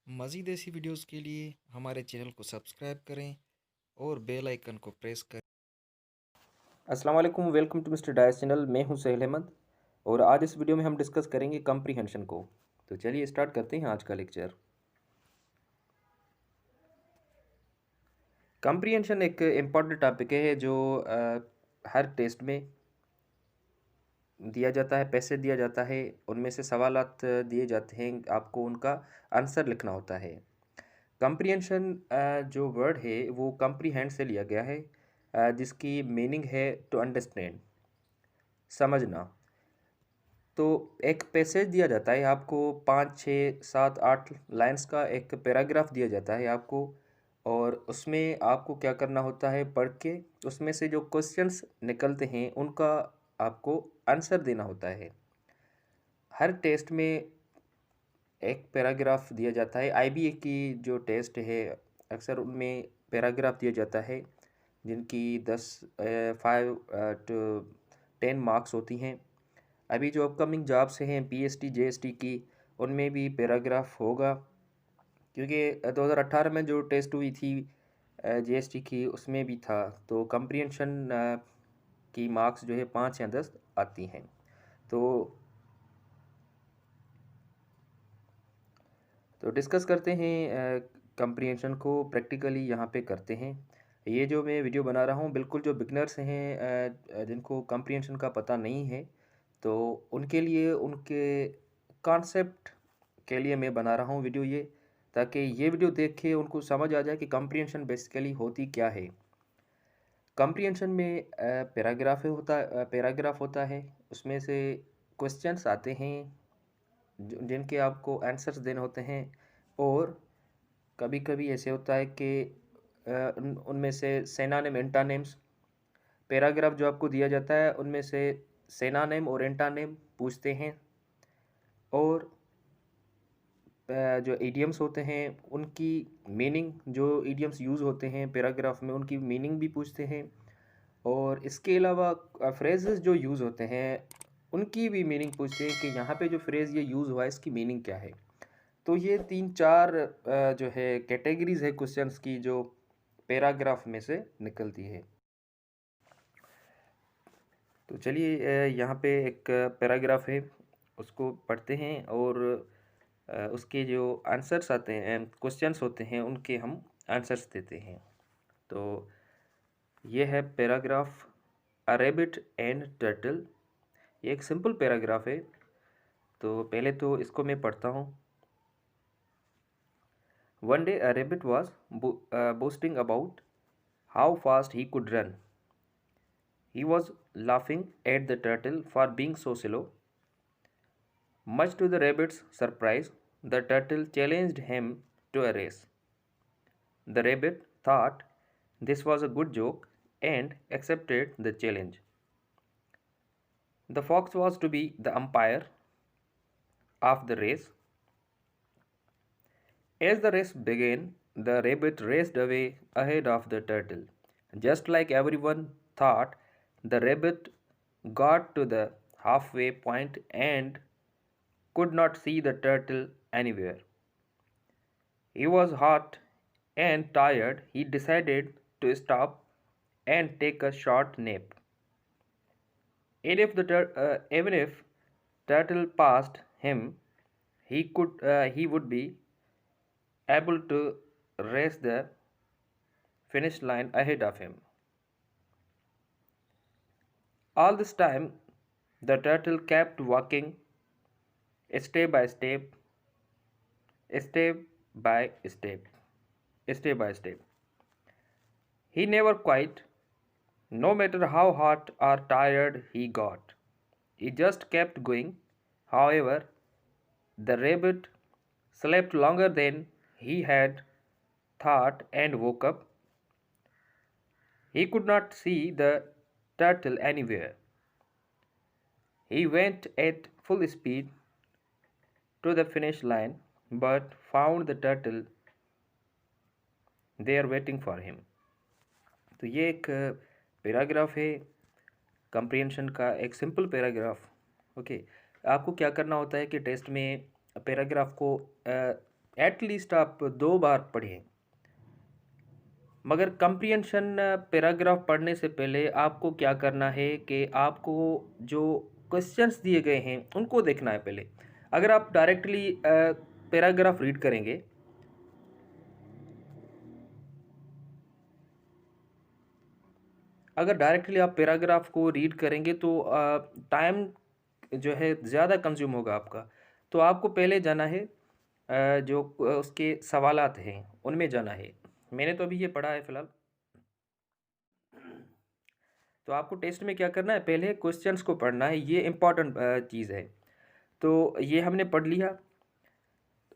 मज़ीद ऐसी वीडियोस के लिए हमारे चैनल को सब्सक्राइब करें और बेल आइकन को प्रेस करें। अस्सलाम वालेकुम, welcome to mister Dias channel. मैं हूं सहेल अहमद और आज इस वीडियो में हम डिस्कस करेंगे कम्प्रीहेंशन को। तो चलिए स्टार्ट करते हैं आज का लेक्चर। कम्प्रीहेंशन एक इम्पॉर्टेंट टॉपिक है जो हर टेस्ट में दिया जाता है, पैसे दिया जाता है, उनमें से सवालात दिए जाते हैं, आपको उनका आंसर लिखना होता है। कम्प्रीहेंशन जो वर्ड है वो कम्प्रीहेंड से लिया गया है, जिसकी मीनिंग है टू अंडरस्टैंड, समझना। तो एक पैसेज दिया जाता है आपको, 5 6 7 8 लाइंस का एक पैराग्राफ दिया जाता है आपको, और उसमें आपको क्या करना होता है, पढ़ के उसमें से जो क्वेश्चंस निकलते हैं उनका आपको आंसर देना होता है। हर टेस्ट में एक पैराग्राफ दिया जाता है। आईबीए की जो टेस्ट है अक्सर उनमें पैराग्राफ दिया जाता है जिनकी 5 to 10 मार्क्स होती हैं। अभी जो अपकमिंग जॉब्स हैं पीएसटी जेएसटी की, उनमें भी पैराग्राफ होगा, क्योंकि 2018 में जो टेस्ट हुई थी जीएसटी की उसमें भी था। तो कम्प्रीहेंशन की मार्क्स जो है 5 या 10 आती हैं। तो डिस्कस करते हैं कम्प्रीहेंशन को, प्रैक्टिकली यहाँ पे करते हैं। ये जो मैं वीडियो बना रहा हूँ बिल्कुल जो बिगनर्स हैं, जिनको कम्प्रीहेंशन का पता नहीं है, तो उनके लिए, उनके कॉन्सेप्ट के लिए मैं बना रहा हूँ वीडियो ये, ताकि ये वीडियो देख के उनको समझ आ जाए कि कम्प्रीहेंशन बेसिकली होती क्या है। कम्प्रीहेंशन में पैराग्राफ होता है, उसमें से क्वेश्चंस आते हैं जिनके आपको आंसर्स देने होते हैं, और कभी कभी ऐसे होता है कि उनमें से सिनोनिम एंटोनिम्स, पैराग्राफ जो आपको दिया जाता है उनमें से सिनोनिम और एंटोनिम पूछते हैं, और जो इडियम्स होते हैं उनकी मीनिंग, जो इडियम्स यूज़ होते हैं पैराग्राफ में उनकी मीनिंग भी पूछते हैं, और इसके अलावा फ्रेजेस जो यूज़ होते हैं उनकी भी मीनिंग पूछते हैं कि यहाँ पे जो फ्रेज़ ये यूज़ हुआ है इसकी मीनिंग क्या है। तो ये 3 4 जो है कैटेगरीज है क्वेश्चंस की जो पैराग्राफ में से निकलती है। तो चलिए यहाँ पे एक पैराग्राफ है, उसको पढ़ते हैं, और उसके जो आंसर्स आते हैं, क्वेश्चंस होते हैं, उनके हम आंसर्स देते हैं। तो ये है paragraph, a rabbit and turtle. ये एक सिंपल पैराग्राफ है, तो पहले तो इसको मैं पढ़ता हूँ। One day a rabbit was boasting about how fast he could run. He was laughing at the turtle for being so slow. Much to the rabbit's surprise, the turtle challenged him to a race. The rabbit thought this was a good joke and accepted the challenge. The fox was to be the umpire of the race. As the race began, the rabbit raced away ahead of the turtle. Just like everyone thought, the rabbit got to the halfway point and could not see the turtle anywhere. He was hot and tired. He decided to stop and take a short nap. Even if turtle passed him, he would be able to race the finish line ahead of him. All this time, the turtle kept walking step by step, step by step, step by step. He never quit, no matter how hot or tired he got. He just kept going. However, the rabbit slept longer than he had thought and woke up. He could not see the turtle anywhere. He went at full speed to the finish line but found the turtle there waiting for him. तो ये एक paragraph है comprehension का, एक simple paragraph. Okay, आपको क्या करना होता है कि टेस्ट में पैराग्राफ को एटलीस्ट आप 2 बार पढ़ें। मगर कंप्रीहेंशन पैराग्राफ पढ़ने से पहले आपको क्या करना है कि आपको जो क्वेश्चंस दिए गए हैं उनको देखना है पहले। अगर आप डायरेक्टली पैराग्राफ रीड करेंगे, अगर डायरेक्टली आप पैराग्राफ को रीड करेंगे तो टाइम जो है ज़्यादा कंज्यूम होगा आपका। तो आपको पहले जाना है जो उसके सवालात हैं उनमें जाना है। मैंने तो अभी ये पढ़ा है फ़िलहाल। तो आपको टेस्ट में क्या करना है, पहले क्वेश्चंस को पढ़ना है, ये इम्पॉर्टेंट चीज़ है। तो ये हमने पढ़ लिया।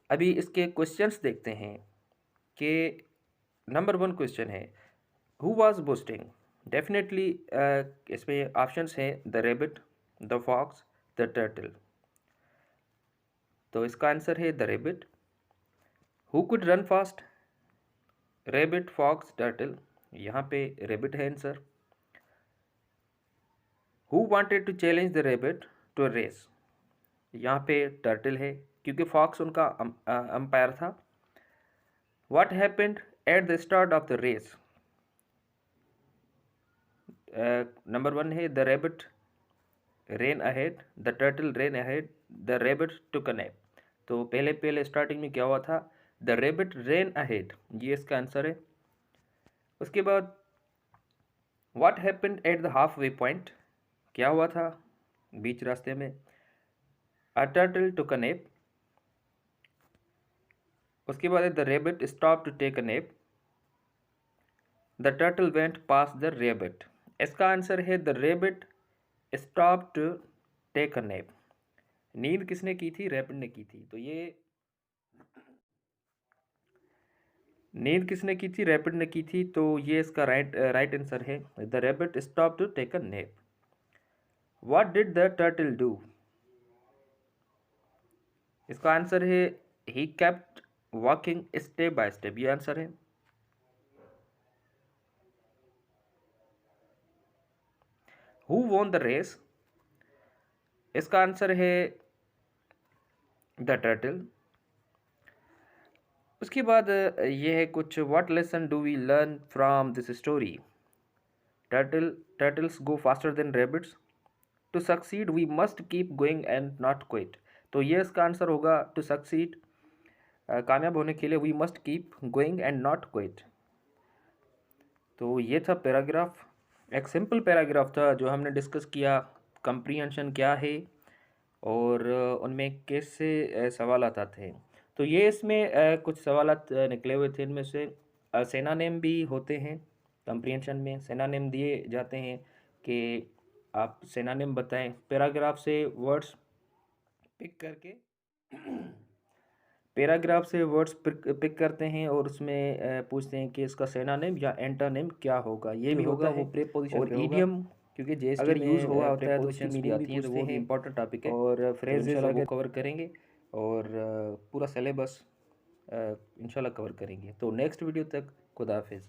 अभी इसके क्वेश्चंस देखते हैं कि नंबर 1 क्वेश्चन है, हु वाज बोस्टिंग? डेफिनेटली इसमें ऑप्शंस हैं the rabbit, the fox, the turtle. तो इसका आंसर है the rabbit. Who could run fast? Rabbit, fox, turtle. यहाँ पे रैबिट है answer. Who wanted to challenge the rabbit to a race? यहाँ पे टर्टल है क्योंकि फॉक्स उनका अंपायर था। What happened at the start of the race? Number 1 है the rabbit rain ahead, the turtle rain ahead, the rabbit took a nap. तो पहले starting में क्या हुआ था? द रैबिट रेन अहेड, ये इसका आंसर है। उसके बाद what happened at the halfway point? क्या हुआ था बीच रास्ते में? A turtle took a nap. उसके बाद the rabbit stop to take a nap, the turtle went pass the rabbit. इसका आंसर है the rabbit stop to take a nap. नींद किसने की थी? रैबिट ने की थी। तो ये नींद किसने की थी? रैबिट ने की थी। तो ये इसका राइट आंसर है, the rabbit stop to take a nap. What did the turtle do? इसका आंसर है he kept walking step by step, ये आंसर है। Who won the race? इसका आंसर है द टर्टल। उसके बाद ये है कुछ, what lesson do we learn from this story? Turtles go faster than rabbits. To succeed we must keep going and not quit. तो ये इसका आंसर होगा टू सक्सीड, कामयाब होने के लिए we must keep going and not quit. तो ये था पैराग्राफ, एक सिंपल पैराग्राफ था जो हमने डिस्कस किया, कंप्रीहेंशन क्या है और उनमें कैसे सवाल आते थे। तो ये इसमें कुछ सवाल निकले हुए थे। इनमें से सेनानेम भी होते हैं कंप्रीहेंशन में। सेनानेम दिए जाते हैं कि आप सेनानेम बताएं। पैराग्राफ से वर्ड्स पिक करके पैराग्राफ से वर्ड्स पिक करते हैं और उसमें पूछते हैं कि इसका सेनानेम या एंटोनिम क्या होगा। ये भी होगा वो प्रीपोजिशन और पे होगा। ईडियम, क्योंकि जीएसटी अगर में यूज़ हुआ होता है तो उसकी prepositions भी मीनिंग भी आती हैं, तो पूछते वो भी हैं इम्पोर्टेंट टॉपिक है। और फ्रेजेस इंशाल्लाह वो अगर कवर करेंगे और पूरा सिलेबस इंशाल्लाह कवर करेंगे। तो नेक्स्ट वीडियो तक खुदा हाफिज़।